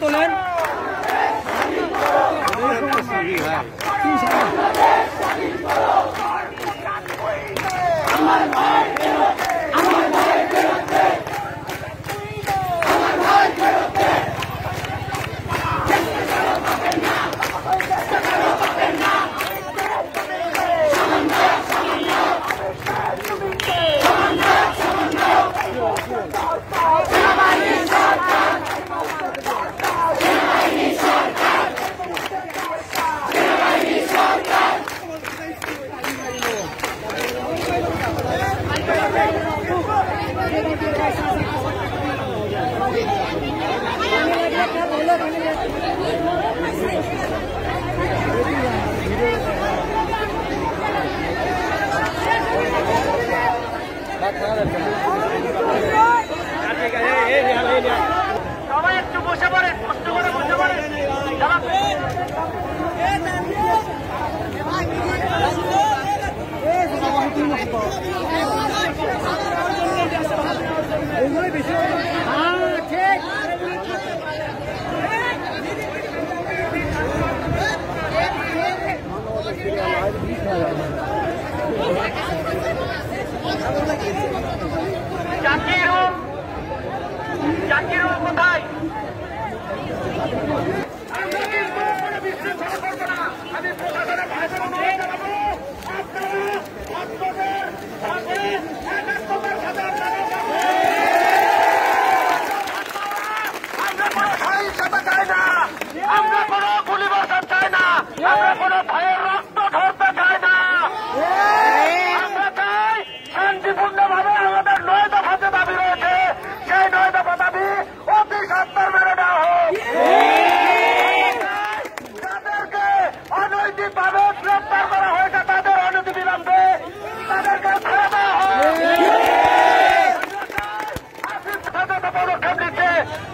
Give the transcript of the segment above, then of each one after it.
তোলেন সবাই একটু বসে পড়েন, কষ্ট করে বসে পড়েন। জাকিরুল কোথায়? আমি প্রশাসনের ভাষণ অনুরোধ জানাবো, আমরা কোনো সহিংসতা চাই না, আমরা কোনো গুলি বর্ষণ চাই না, আমরা কোনো ভয়ের রক্ত ঢলতে চাই না। আমরা চাই শান্তিপূর্ণভাবে আমাদের 9 দফা যে দাবি রয়েছে, সেই 9 দফা দাবি অতি সত্বর মেনে নেওয়া হোক। যাদেরকে অনৈতিকভাবে গ্রেপ্তার করা হয়েছে তাদের অনতিবিলম্বে তাদেরকে ছেড়ে দেওয়া হোক। পদক্ষেপ নিচ্ছে,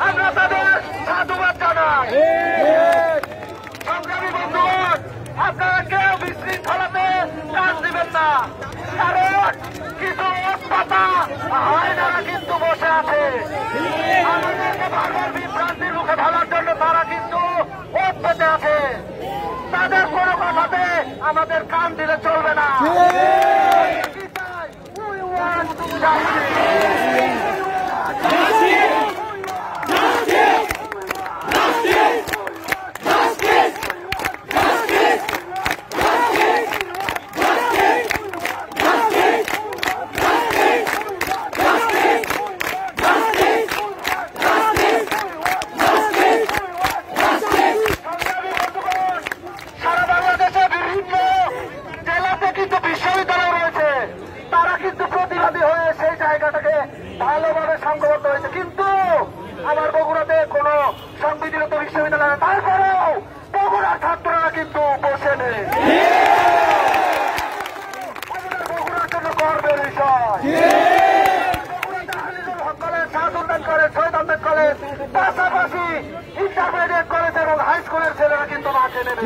আমরা তাদের সাধুবাদ জানাই। সংগ্রামী বন্ধুগণ, আপনারা কেউ বিশৃঙ্খলাতে কাজ দিবেন না, কারণ কিছু পাতা হয় না কিন্তু বসে আছে। আমাদেরকে বারবার বিভ্রান্তির মুখে ঢালার জন্য তারা কিন্তু ওত পেতে আছে। তাদের কোনো কথাতে আমাদের কান দিলে চলবে না। ভালোভাবে সংঘবদ্ধ হয়েছে, কিন্তু আমার বগুড়াতে কোন সংবিধিগত বিশ্ববিদ্যালয়, তারপরেও বগুড়ার ছাত্ররা কিন্তু বসে নেই। বগুড়ার জন্য গর্বের বিষয়। কলেজ, শাহসুলতান কলেজ, শহীদ আহমেদ কলেজ, পাশাপাশি ইন্টারমিডিয়েট কলেজ এবং হাই স্কুলের ছেলেরা কিন্তু মাঠে নেমে।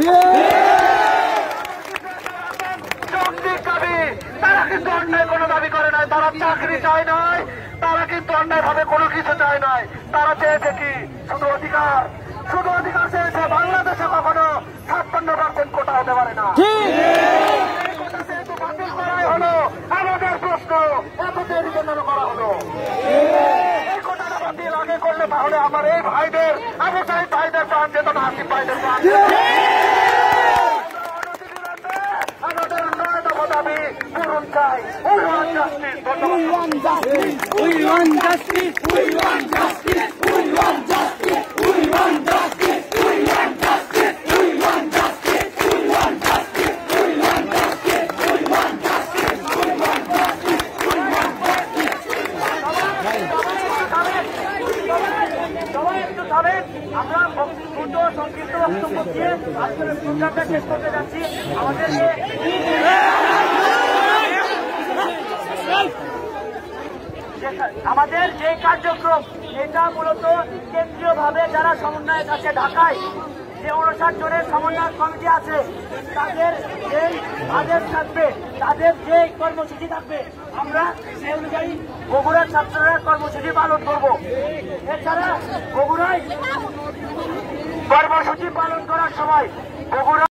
তারা কিন্তু অন্যায় কোনো দাবি করে নাই, তারা চাকরি চায় নাই, তারা কিন্তু অন্যায় ভাবে কোনো কিছু চায় নাই। তারা চেয়েছে কি? শুধু অধিকার, শুধু অধিকার চেয়েছে। বাংলাদেশে কখনো 56% কোটা হতে পারে না। কোটা যেহেতু বাতিল করাই হলো, আমাদের প্রশ্ন এত দেরি কেন করা হলো? এই কোটাটা বাতিল আগে করলে তাহলে আমার এই ভাইদের, আবু সাইদ ভাইদের প্রাণ যেত না, আসিফ ভাইদের প্রাণ। want justice. We want justice. We want justice. We want justice. We want justice. We want justice. We want justice. We want justice. We want justice. We want justice. We want justice. সবাই একটু থামেন। আমরা দ্রুত সংক্ষিপ্ত বক্তব্য দিয়ে আজকের প্রোগ্রামটা শেষ করতে যাচ্ছি। আমাদের যে কার্যক্রম এটা মূলত কেন্দ্রীয়ভাবে যারা সমন্বয়ক আছে ঢাকায়, যে 59 জনের সমন্বয় কমিটি আছে, তাদের যে আদেশ থাকবে, তাদের যে কর্মসূচি থাকবে, আমরা সেই অনুযায়ী বগুড়ার ছাত্ররা কর্মসূচি পালন করব। এছাড়া বগুড়ায় কর্মসূচি পালন করার সময় বগুড়া